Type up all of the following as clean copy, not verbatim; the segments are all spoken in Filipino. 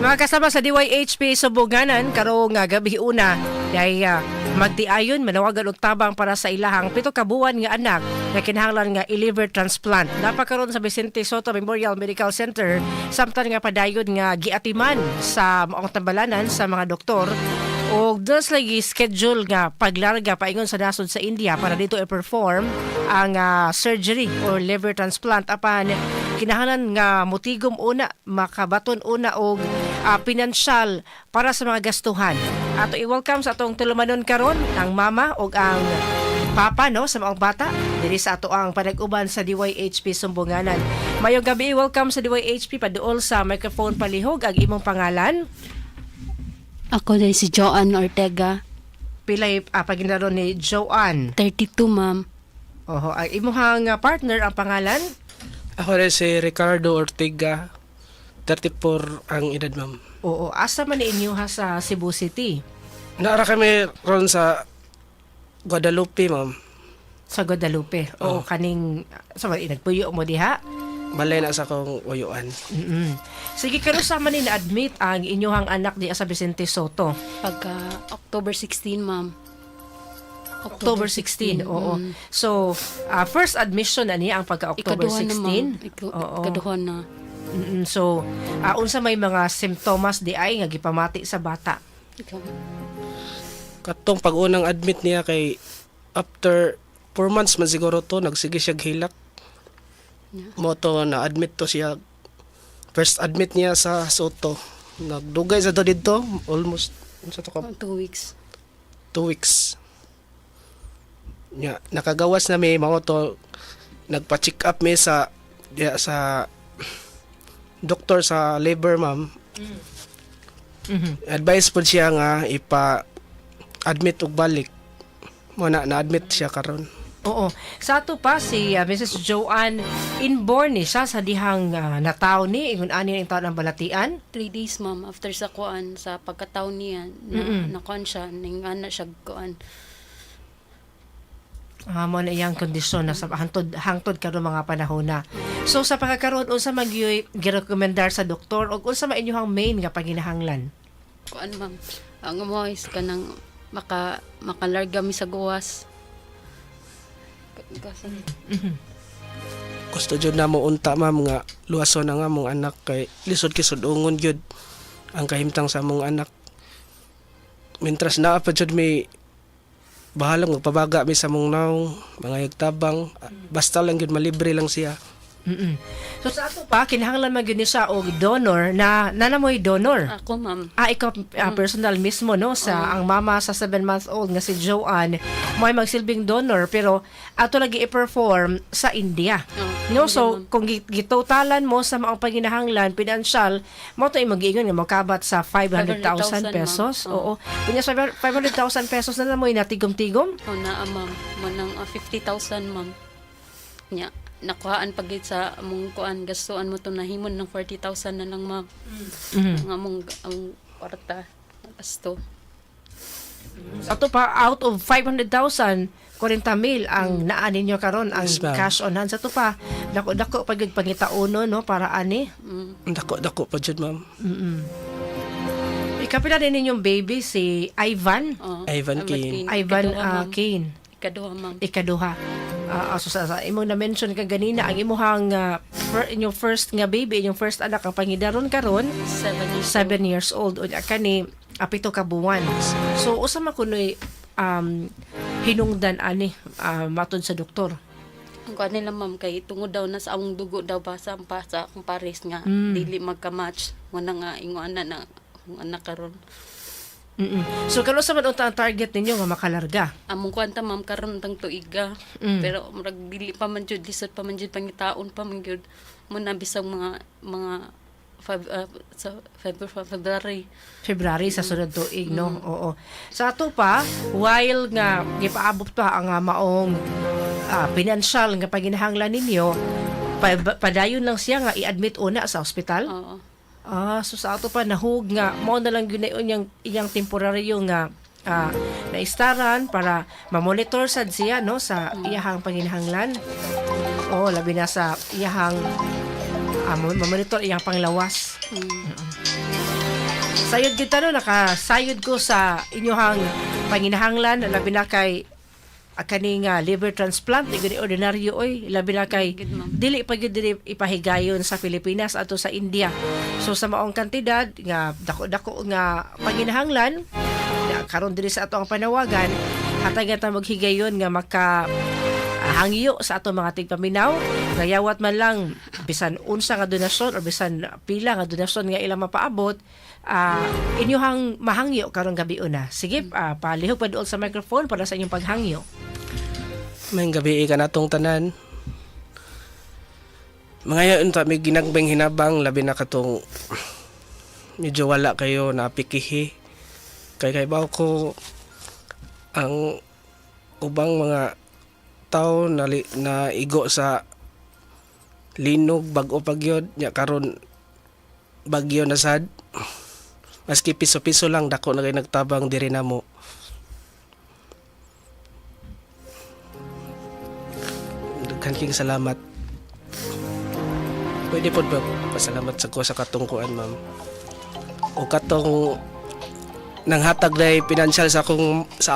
Mga kasama sa DYHP Subuganan, karong gabi una, dahil magtiayon, manawagan og tabang para sa ilahang 7 ka buwan nga anak na kinahanglan nga i-liver transplant. Napakaroon sa Vicente Soto Memorial Medical Center, samtang nga padayon nga giatiman sa maong tambalanan sa mga doktor o dos lagi schedule nga paglarga paingon sa nasod sa India para dito i-perform ang surgery or liver transplant apan kinahanglan nga motigom una, makabaton una og pinansyal para sa mga gastuhan. Ato i-welcome sa atong tulumanon karon ang mama og ang papa no sa mga bata diri sa ato ang panag-uban sa DYHP Sumbunganan. Mayong gabi, welcome sa DYHP, paduol sa microphone palihog ang imong pangalan. Ako din si Joanne Ortega. Pilay paginaron ni Joanne. 32, ma'am. Oho, ang imong partner ang pangalan? Ako rin si Ricardo Ortega, 34 ang edad, ma'am. Oo, asa man ni inyo ha sa Cebu City? Naara kami ron sa Guadalupe, ma'am. Sa Guadalupe. Oo, kaning sa nagpuyo mo diha? Balay na sa akong uyuan. Sige, karon sama ni na-admit ang inyong anak di sa Vicente Soto. Pagka October 16, ma'am. October 16, oo. So, first admission ani ang pagka-October Ikaduha 16. na, ma'am. Oo. Ikaduha na. So, unsa may mga simptomas di ay nga gipamati sa bata? Ikaw. Katong pag-unang admit niya kay after 4 months man siguro to, nagsige siya hilak. Yeah. Moto na admit to siya. First admit niya sa Soto. Nagdugay sa to dito, almost sa to ka 2 weeks. 2 weeks. Nakagawas na may mga to, nagpa-check up may sa doktor sa labor, ma'am. Advice po siya nga ipa-admit og balik. Muna na-admit siya karon. Oo. Sa ato pa si Mrs. Joanne, inborn ni siya sa dihang nataw ni ingon ani ang taon ang balatian. 3 days, ma'am. After sa kuan, sa pagkataon niya, nakuan siya, ningana siya kuan. Mo na iyang kondisyon na sa hangtod karon mga panahon na. So sa pagkakaroon unsa man girekomendar sa doktor og unsa man inyong main nga panginahanglan? Kuan, ma'am. Ang mois kanang makalarga mi sa gawas. Gusto jud na mo unta, ma'am, nga luwason na nga mong anak kay lisod kisod ungon jud ang kahimtang sa mong anak. Mintras naa pa jud may bahalang magpabaga mi sa mong naong mga yagtabang, basta lang jud malibre lang siya. So sa ato pa kinahanglan man gyud ni siya og donor na nanamoy donor. Ako, ma'am. Ikaw personal mismo no sa ang mama sa 7-month-old nga si Joanne may magsilbing donor pero ato lagi i-perform sa India. No, so kung gitotalan mo sa mga panginahanglan pinansyal mo to mag-ingon nga makabat sa 500,000 pesos. Oo. Kunya sa 500,000 pesos na mo inatigom-tigom. Na, ma'am. Manang 50,000, ma'am. Nya. Nakuhaan pagit sa among kuan gastuan mo to nahimon ng 40,000 na lang, ma'am. Ang among kwarta gasto. Ato pa out of 500,000 40,000 ang naa ninyo karon ang Yes, ma'am. cash on hand sa to pa dako pag pangitauno no para ani. Dako pa jud, ma'am. Ikapila din ninyong baby si Ivan. Ivan Kane. Kane. Ikaduha, ma'am. Ikaduha. So sa imong na-mention ka ganina ang imong inyong first nga baby, inyong first anak ang pangidaron karon 7 years old unya kani 7 ka buwan. So usa man kunoy hinungdan ani matod sa doktor. Ang kuan nila, ma'am, kay tungod daw na sa among dugo daw basa sa akong pares nga dili magka-match mo na nga ingon na akong anak karon. So kano sa man ang target ninyo nga makalarga? Among kwanta, ma'am, karon tang tuiga. Pero murag dili pa man jud, lisod pa man jud, pangitaon pa man jud. Muna bisang mga sa February Sa sunod tuig no. Oo. Sa ato pa while nga gipaabot pa ang maong pinansyal nga paginahanglan ninyo padayon lang siya nga i-admit una sa ospital. Oo. So sa ato pa nahug nga mao na lang gyud na iyang temporaryo nga naistaran para ma-monitor sad siya no sa iyahang panginahanglan. Labi na sa iyahang ma-monitor iyang panglawas. Sayod kita no, nakasayod ko sa inyong panginahanglan, labi na kay kaning liver transplant, iguni ordinaryo oy, labi na kay Good, ma'am. dili pa gyud dili ipahigayon sa Pilipinas ato sa India. So sa maong kantidad nga dako-dako nga panginahanglan, karon diri sa ato ang panawagan, hatag ta maghigayon nga maka hangyo sa ato mga tigpaminaw, gayawat man lang bisan unsa nga donasyon o bisan pila nga donasyon nga ilang mapaabot, inyohang mahangyo karong gabi una. Sige, palihog pa doon sa microphone para sa inyong paghangyo. May gabi ka natong tanan. Mga yun ta may ginagbang hinabang labi na katong medyo wala kayo na pikihi. Kay baw ko ang ubang mga tao na igo sa linog bag-o pagyod nya karon bagyo na sad. Maski piso-piso lang dako na kay nagtabang diri namo. Daghan king salamat. Pwede po ba pasalamat sa ko sa katungkuan, ma'am? O katong nanghatag na financial sa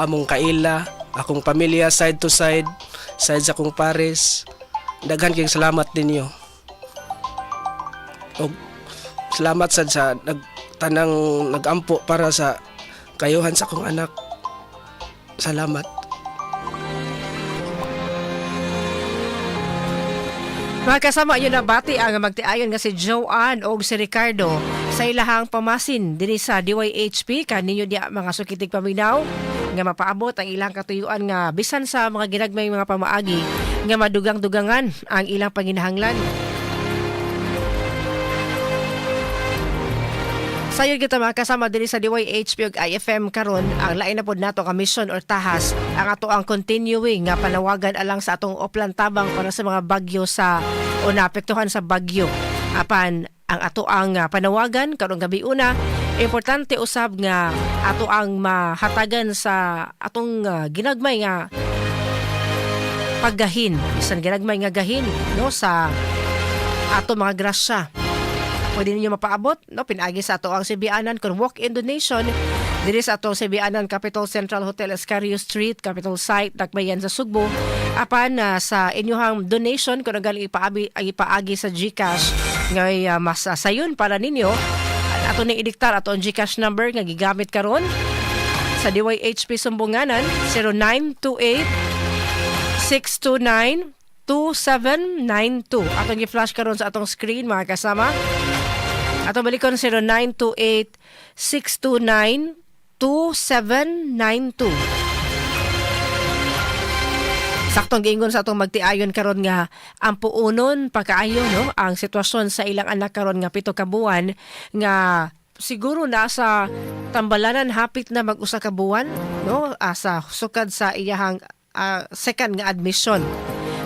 among kaila, akong pamilya side to side sa akong pares. Daghan king salamat ninyo. O salamat sad sa tanang nagampo para sa kayuhan sa akong anak. Salamat. Mga kasama yun na bati ang magtiayon nga si Joanne o si Ricardo sa ilahang pamasin diri sa DYHP kaninyo dia mga sukitig paminaw nga mapaabot ang ilang katuyuan nga bisan sa mga ginagmay mga pamaagi nga madugang-dugangan ang ilang panginahanglan. Sayod kita mga kasama diri sa DYHP ug IFM karon ang lain na pod nato ka mission or tahas ang ato ang continuing nga panawagan alang sa atong oplan tabang para sa mga bagyo sa o naapektuhan sa bagyo. Apan ang ato ang panawagan karong gabi una, importante usab nga ato ang mahatagan sa atong ginagmay nga paggahin, bisan ginagmay nga gahin no sa ato mga grasya. Pwede ninyo mapaabot, no? Pinagi sa ato ang Sibianan kung walk-in donation diri sa ato Sibianan Capital Central Hotel Escario Street, Capital Site, Dakbayan sa Sugbo. Apan sa inyohang donation kung galing ipaagi sa GCash ngay mas sayon para ninyo. Ato ning idiktar ato ang GCash number nga gigamit karon sa DYHP Sumbunganan 0928 629 2792. Atong gi-flash karon sa atong screen mga kasama. Atong balikon 0928-629-2792. Saktong giingon sa atong magtiayon karon nga ang puunon pagkaayo no ang sitwasyon sa ilang anak karon nga 7 ka buwan nga siguro nasa tambalanan hapit na mag-usa ka buwan no sa sukad sa iyahang second nga admission.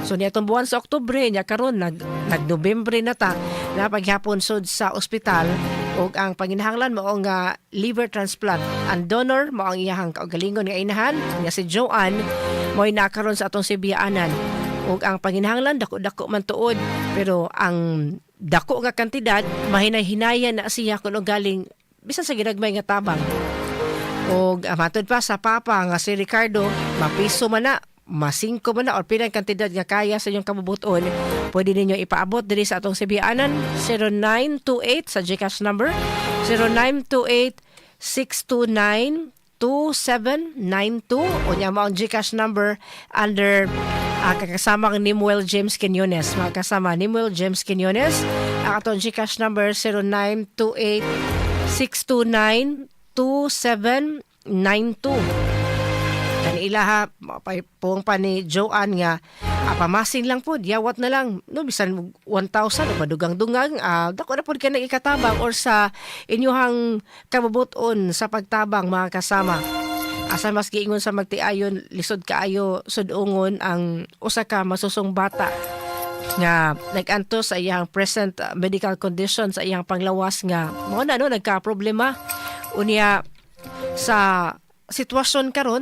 So nitong buwan sa Oktubre nya karon nag-Nobyembre na ta na paghapon sud sa ospital ug ang panginahanglan mao nga liver transplant. Ang donor mao ang iyahang kaugalingon nga inahan nga si Joanne mo'y nakaroon sa atong Sibianan. Ug ang panginahanglan dako-dako man tuod pero ang dako nga kantidad mahinay-hinayan na siya kun galing bisan sa ginagmay nga tabang. Ug matod pa sa papa nga si Ricardo mapiso man na masingko man na or pinang kantidad nga kaya sa inyong kabubuton, pwede ninyo ipaabot diri sa atong Sibianan 0928 sa GCash number 0928-629-2792 o niya mo ang GCash number under kakasamang Nimuel James Quinones. Mga kasama Nimuel James Quinones, ang atong GCash number 0928-629-2792. Ilaha pong pa ni Joanne nga pamasin lang po yawat na lang no bisan 1,000 o madugang-dungang dako na po ka na ikatabang or sa inyuhang kabubuton sa pagtabang mga kasama. Asa mas giingon sa magtiayon lisod kaayo sudungon ang usa ka masusong bata nga nag-anto sa iyang present medical condition sa iyang panglawas nga mo na no nagka-problema unya sa sitwasyon karon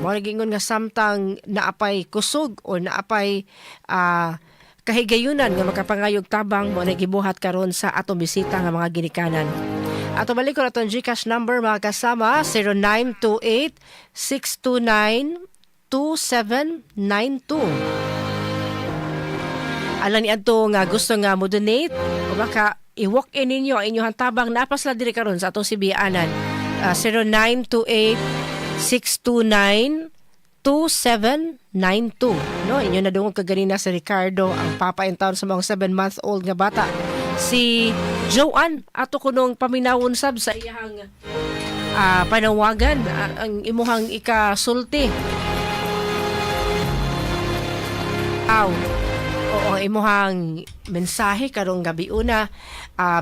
mao gingon nga samtang naapay kusog o naapay kahigayunan nga makapangayog tabang mo gibuhat karon sa atong bisita nga mga ginikanan. Ato balik ko na itong GCash number mga kasama, 0928-629-2792. Alam ni ato nga gusto nga mo donate o baka i-walk in ninyo ang inyong tabang napasla diri karon sa atong sibianan. 0928-629-2792. No, inyo na dungog kaganina si Ricardo, ang papa in town sa mga 7-month-old nga bata. Si Joanne, ato kunong paminawon sab sa iyang panawagan, ang imuhang ikasulti. Oo, imuhang mensahe karong gabi una.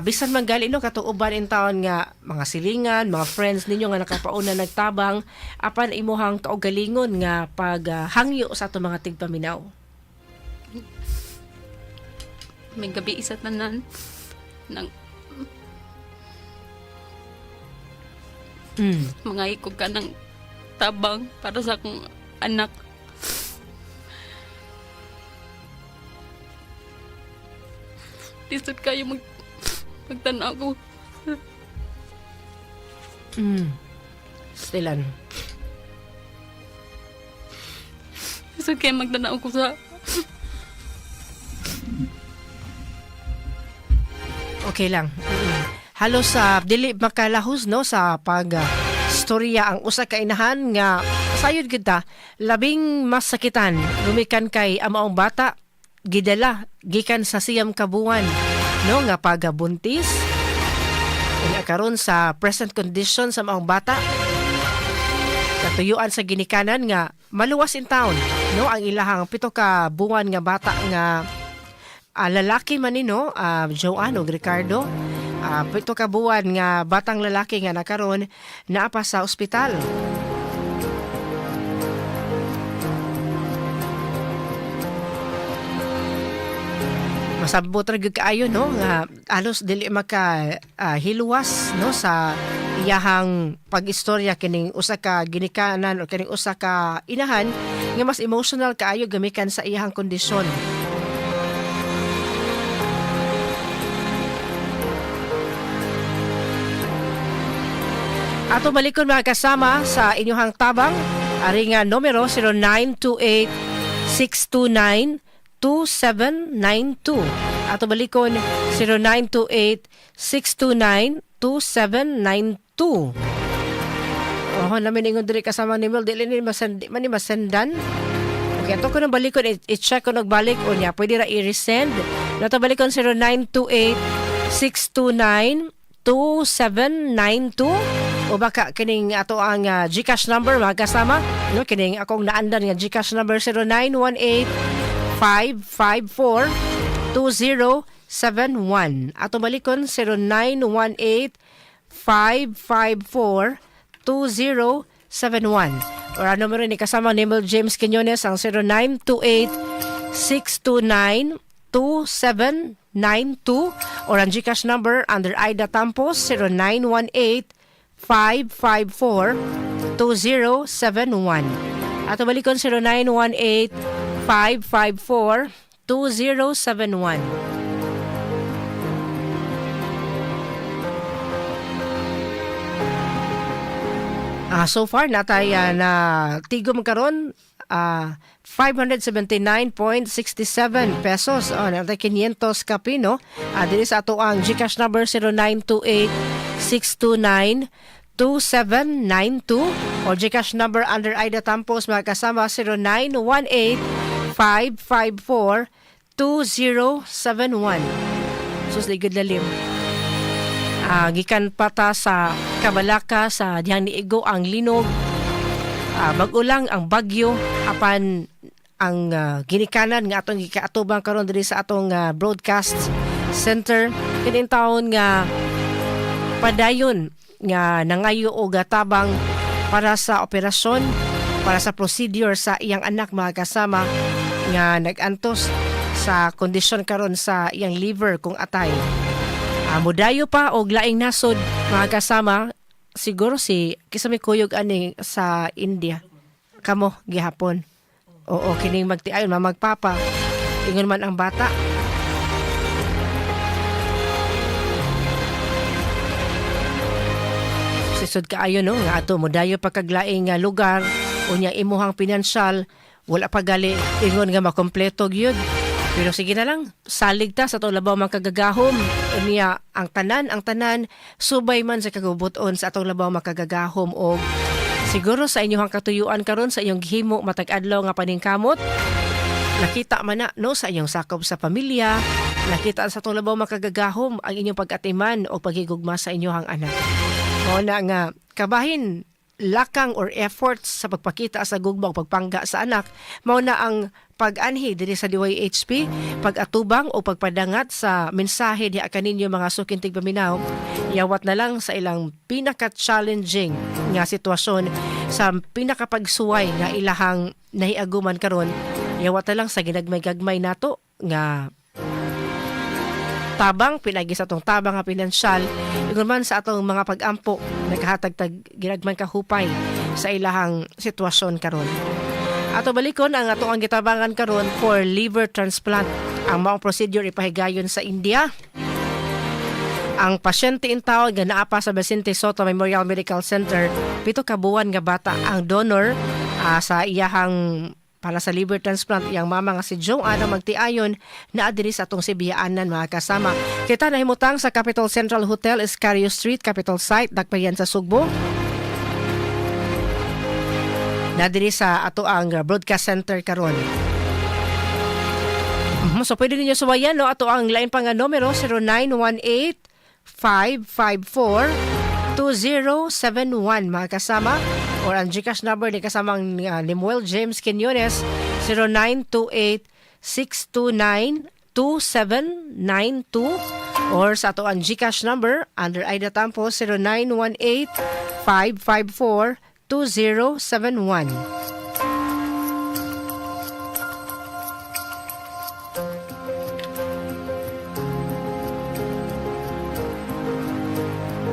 Bisan man gali no katuuban in taon nga mga silingan, mga friends ninyo nga nakapauna nagtabang apan imuhang kaugalingon nga paghangyo sa ato mga tigpaminaw. May gabi isa tanan ng mga ikog ka ng tabang para sa akong anak. Lisod kayo magtanaw ko. Stilan. Lisod kayo magtanaw ko sa... Okay lang. Halos sa dili makalahos no sa storya ang usa ka inahan nga sayod kita labing masakitan lumikan kay amaong bata gidala gikan sa siyam ka buwan no nga pagabuntis ina karon sa present condition sa maong bata katuyuan sa ginikanan nga maluwas in town no ang ilahang 7 ka buwan nga bata nga lalaki man ni no Joanne o Ricardo 7 ka buwan nga batang lalaki nga nakaron naa pa sa ospital. Masabot ra gyud kaayo no nga alos dili maka hiluwas no sa iyahang pag-istorya kining usa ka ginikanan o kining usa ka inahan nga mas emotional kaayo gamikan sa iyahang kondisyon. Ato balikon mga kasama sa inyong tabang ari nga numero 0928-629-2792. Ato balikon 0928-629-2792. Namin ingon diri kasama ni Mel dili ni masendan. Okay, ato ko nang balikon i-check ko nagbalik o niya pwede ra i-resend. Ato balikon 0928-629-2792. O baka kining ato ang GCash number mga kasama no kining akong naandan nga GCash number 0918-554-2071 ato balikon 0918-554-2071 or ang numero ni kasama ni Mel James Quinones ang 0928-629-2792 or ang GCash number under Aida Tampos 0918-554-2071. Ato balikon 0918-554-2071. So far natay na tigom karon 579.67 pesos natay 500 kapi no. Dili sa ato ang GCash number 0928-629-2792 or GCash number under Aida Tampos mga kasama 0918-554-2071. Sus ligod lalim. Gikan pata sa Kabalaka sa dihang niigo ang linog. Mag-ulang ang bagyo apan ang ginikanan nga atong gikaatubang karon diri sa atong broadcast center kining taon nga padayon nga nangayo og tabang para sa operasyon para sa procedure sa iyang anak mga kasama nga nag-antos sa kondisyon karon sa iyang liver kung atay. Mudayo pa og laing nasod mga kasama siguro si kisame kuyog ani sa India kamo gihapon. Oo kining magtiayon magpapa ingon man ang bata. lisod kaayo no nga ato mo dayo pagkaglaing nga lugar unya imuhang pinansyal wala pa gali ingon nga makompleto gyud. Pero sige na lang, salig ta sa atong labaw mga kagagahom. Unya ang tanan subay man sa kagubuton sa atong labaw mga kagagahom o siguro sa inyong katuyuan karon sa inyong gihimo matag adlaw nga paningkamot. Nakita man na no sa inyong sakop sa pamilya, nakita sa atong labaw mga kagagahom ang inyong pag-atiman o paghigugma sa inyong anak. O na nga kabahin lakang or efforts sa pagpakita sa gugma o pagpangga sa anak mao na ang pag-anhi diri sa DYHP, pag-atubang o pagpadangat sa mensahe diha kaninyo mga sukintig paminaw. Yawat na lang sa ilang pinaka-challenging nga sitwasyon sa pinakapagsuway nga ilahang nahiaguman karon. Yawat na lang sa ginagmay-gagmay nato nga tabang pinagi sa atong tabang nga pinansyal ingon man sa atong mga pag-ampo nakahatag tag ginagman kahupay sa ilahang sitwasyon karon. Ato balikon ang atong ang gitabangan karon for liver transplant. Ang maong procedure ipahigayon sa India. Ang pasyente in tawag nga naa pa sa Vicente Soto Memorial Medical Center, 7 ka buwan nga bata ang donor sa iyahang para sa liver transplant yang mama nga si Joanne ang magtiayon na adiri sa atong Sibiyaanan mga kasama. Kita nahimutang sa Capital Central Hotel, Escario Street, Capital Site, Dakpayan sa Sugbo. Nadiri sa ato ang broadcast center karon. So pwede ninyo suwayan no ato ang line pa nga numero 0918-554-2071 mga kasama or ang GCash number ni kasamang Lemuel James Quinones 0928-629-2792 or sa ato ang GCash number under Aida Tampo 0918-554-2071.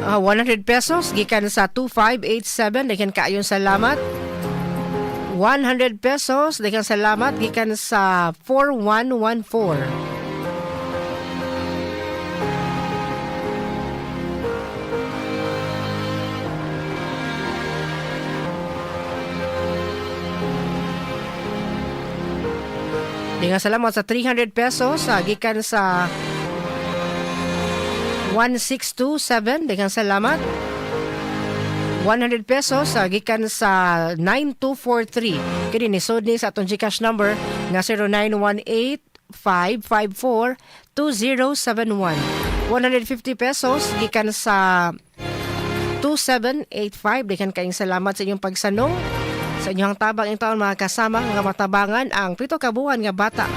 ₱100 gikan sa 2587 gikan kaayon salamat. ₱100 gikan salamat gikan sa 4114. Dengan salamat sa ₱300 gikan sa 1627 dengan salamat. ₱100 gikan sa 9243 kini ni sod ni sa atong GCash number nga 0918-554-2071. ₱150 gikan sa 2785 dikan kayong salamat sa inyong pagsanong sa inyong tabang in taon mga kasama nga matabangan ang 7 ka buwan nga bata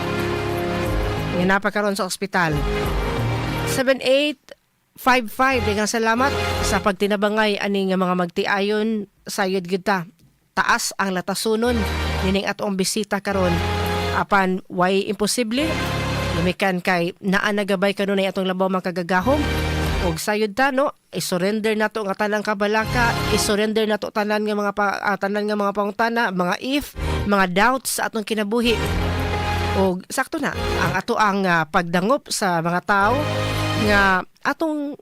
nga napakaroon sa ospital. 7855 dengan salamat sa pagtinabangay ani nga mga magtiayon sayod gyud ta. Taas ang latasunon nining atong bisita karon apan way imposible lumikan kay naa nagabay kanunay atong labaw mga kagagahom og sayod ta no i-surrender nato nga tanang kabalaka, i-surrender nato tanan nga mga tanan nga mga pangutana, mga if, mga doubts sa atong kinabuhi. Og sakto na ang ato ang pagdangop sa mga tao nga atong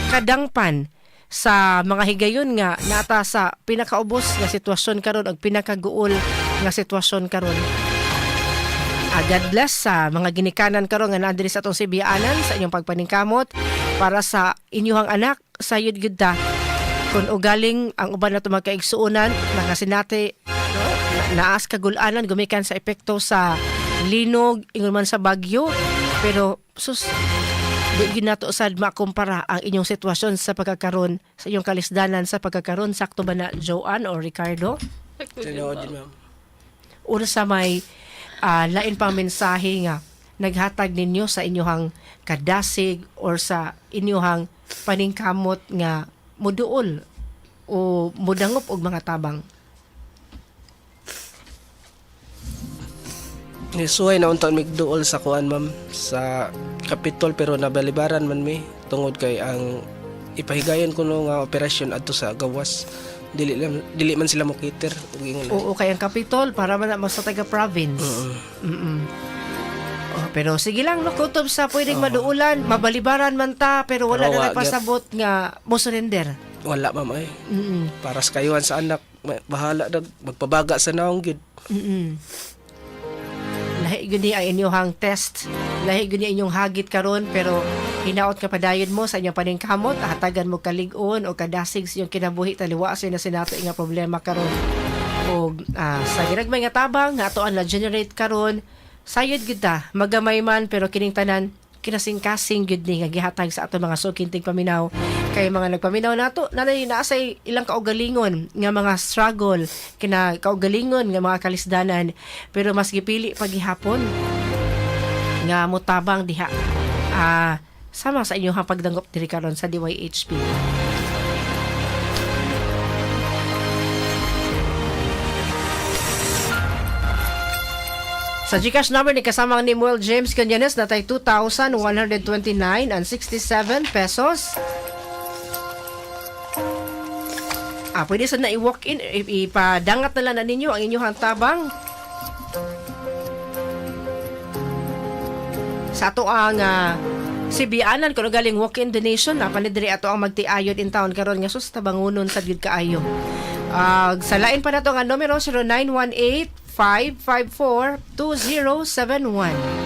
kadangpan sa mga higayon nga nata sa pinakaubos nga sitwasyon karon ug pinakaguol nga sitwasyon karon. God bless sa mga ginikanan karon nga naandiri sa atong Sibiyaanan sa inyong pagpaningkamot para sa inyong anak sayod gyud ta. Kung ugaling ang uban nato magkaigsuonan nakasinati no, naas kagulanan gumikan sa epekto sa linog ingon man sa bagyo pero sus di nato sad makumpara ang inyong sitwasyon sa pagkakaroon sa inyong kalisdanan sa pagkakaroon. Sakto ba na Joanne or Ricardo? Tinuod din, ma'am. Una sa may lain pang mensahe nga naghatag ninyo sa inyong kadasig or sa inyong paningkamot nga muduol o mudangop og mga tabang. Nisuhay na untaon migduol sa kuan, ma'am, sa Kapitol pero nabalibaran man mi tungod kay ang ipahigayon ko no nga operasyon adto sa gawas dili man sila mokiter ug ingon. Oo, kay ang Kapitol para man sa taga province. Pero sige lang no kutob sa pwedeng maduulan, mabalibaran man ta pero wala Pero na nagpasabot nga mo surrender. Wala ma'am ay. Mm. Para sa kayuhan sa anak, bahala na magpabaga sa naong gid. Mm. Lahi guni ang inyong test, lahi guni inyong hagit karon, pero hinaot ka padayon mo sa inyong paningkamot, hatagan mo kalig-on o kadasig sa inyong kinabuhi taliwasin na sinato nga problema karon. O sa ginagmay nga tabang nga atoan na generate karon, sayod gid ta, magamay man pero kining tanan kinasing-kasing gud ni nga gihatag sa ato mga sukinting paminaw, kay mga nagpaminaw nato nanay naasay ilang kaugalingon nga mga struggle kina kaugalingon nga mga kalisdanan, pero mas gipili paghihapon nga mutabang diha sama sa inyong pagdanggop diri karon sa DYHP. Sa GCash number ni kasamang ni Muel James Canyanes na tay 2,129 and 67 pesos. Pwede sa na i-walk in, ipadangat na lang na ninyo ang inyong tabang. Sa ato ang Sibianan kuno galing walk-in donation na panidiri ato ang magtiayod in town karon nga sus tabangunon sa gid kaayo. Sa lain pa nato nga numero 0918-554-2071.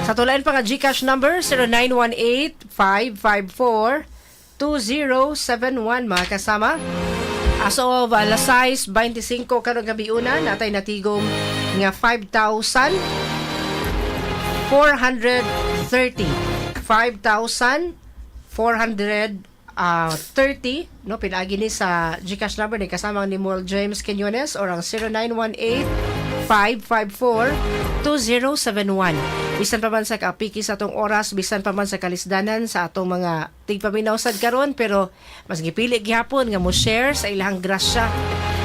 Sa tulayan pa nga GCash number 0918-554-2071 mga kasama. As of alas 6:25 karong gabi una natay natigom nga 5,430 no pinagi ni sa GCash number ni kasamang ni Muel James Quinones or ang 0918-554-2071. Bisan pa man sa kaapiki sa atong oras, bisan pa man sa kalisdanan sa atong mga tigpaminawsad karon, pero mas gipili gihapon nga mo share sa ilang grasya,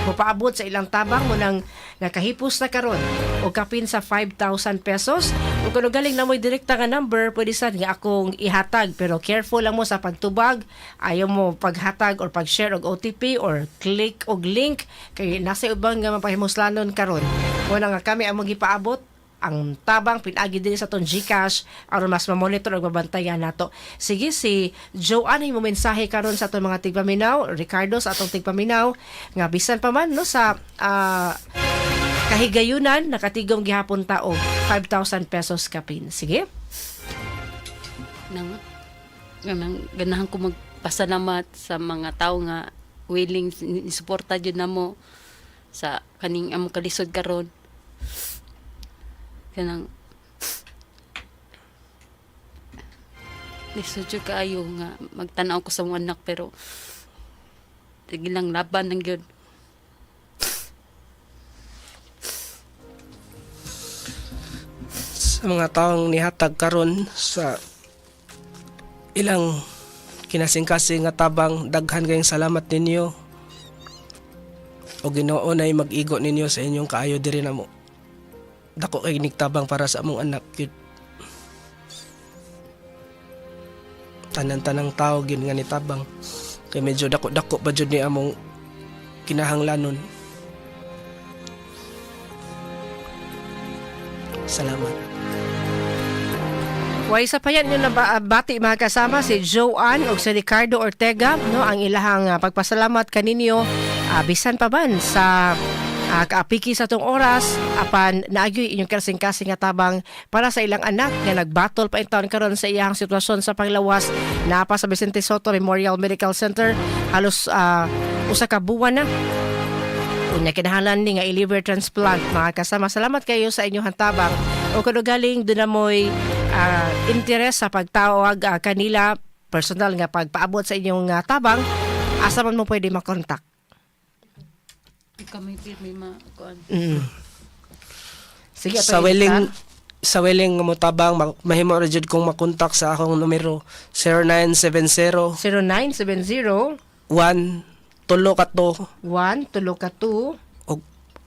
mo paabot sa ilang tabang mo nang nakahipos na karon o kapin sa 5,000 pesos. Ug kuno galing na mo'y direkta nga number, pwede sad nga akong ihatag, pero careful lang mo sa pagtubag, ayaw mo paghatag or pag-share og OTP or click og link kay nasa ubang nga mapahimuslanon karon. Muna nga kami among gipaabot ang tabang pinagi din sa ton GCash aron mas ma-monitor ug mabantayan nato. Sige, si Joanne mo mensahe karon sa atong mga tigpaminaw, Ricardo sa atong tigpaminaw nga bisan pa man no sa kahigayunan nakatigom gihapon ta og 5,000 pesos kapin. Sige. Ganahan ko magpasalamat sa mga tao nga willing ni suporta jud namo sa kaning among kalisod karon. Kanang lisodyo kaayo nga magtanaw ko sa mga anak, pero tigilang laban ng gyud. Sa mga taong nihatag karon sa ilang kinasing-kasing nga tabang, daghan kayong salamat ninyo o Ginoo nay mag-igo ninyo sa inyong kaayo diri namo. Dako kay nigtabang para sa among anak gyud. Tanan-tanang tao gyud nga nitabang kay medyo dako-dako pa jud ni among kinahanglanon. Salamat. Way sa payan nyo na bati mga kasama si Joanne o si Ricardo Ortega, no, ang ilahang pagpasalamat kaninyo bisan pa man sa kaapiki sa tong oras apan naagyoy inyong kasing-kasing nga tabang para sa ilang anak nga nagbattle pa intawon karon sa iyang sitwasyon sa panglawas na pa sa Vicente Soto Memorial Medical Center halos usa ka buwan na. Unya kinahanglan ni nga i-liver transplant mga kasama. Salamat kayo sa inyong tabang o kuno galing doon na mo'y interes sa pagtawag kanila personal nga pagpaabot sa inyong tabang, asa man mo pwede makontak. Kami may makuan. Sige, Sa willing nga mo tabang mahimo ra jud kong makontak sa akong numero 0970 0970 1 tulo ka to 1 tulo ka 2 og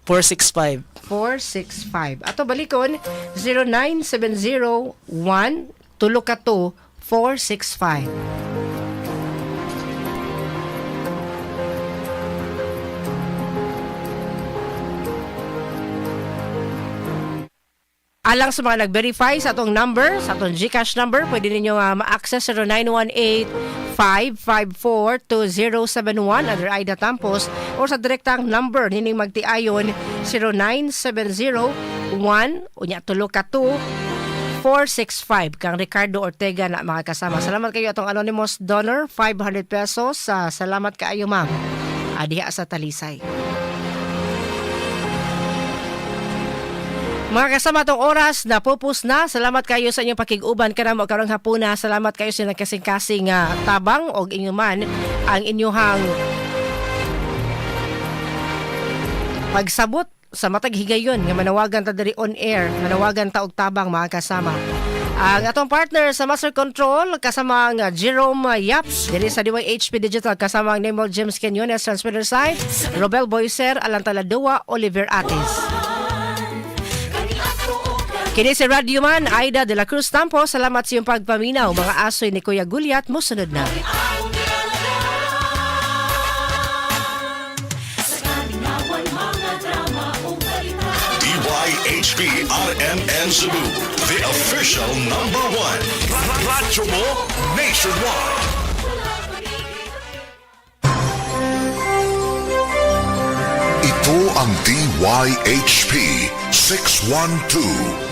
465. 465. Ato balikon 0970 1 tulo ka 2 465. Alang sa mga nag-verify sa atong number, sa atong GCash number, pwede ninyo ma-access 0918-554-2071 under Aida Tampos or sa direktang number nining magtiayon 0970-1 unya tulo ka 465 kang Ricardo Ortega na mga kasama. Salamat kayo atong anonymous donor, 500 pesos. Salamat kaayo ma'am. Diha sa Talisay. Mga kasama itong oras na pupus na. Salamat kayo sa inyong pakiguban karamo karong hapuna. Salamat kayo sa nagkasing-kasing tabang o inyuman ang inyuhang pagsabot sa matag higayon nga manawagan ta diri on air, manawagan ta og tabang mga kasama. Ang atong partner sa Master Control kasama ang Jerome Yaps diri sa DYHP Digital kasama ang Nemo James Quinones transmitter side, Robel Boyser, Alantala Dua, Oliver Atis. Kini si Radio Man, Aida de la Cruz Tampos. Salamat sa iyong pagpaminaw. Mga asoy ni Kuya Gulyat, musunod na. DYHP RMN Cebu, the official #1. Radyo mo nationwide. Ito ang DYHP 612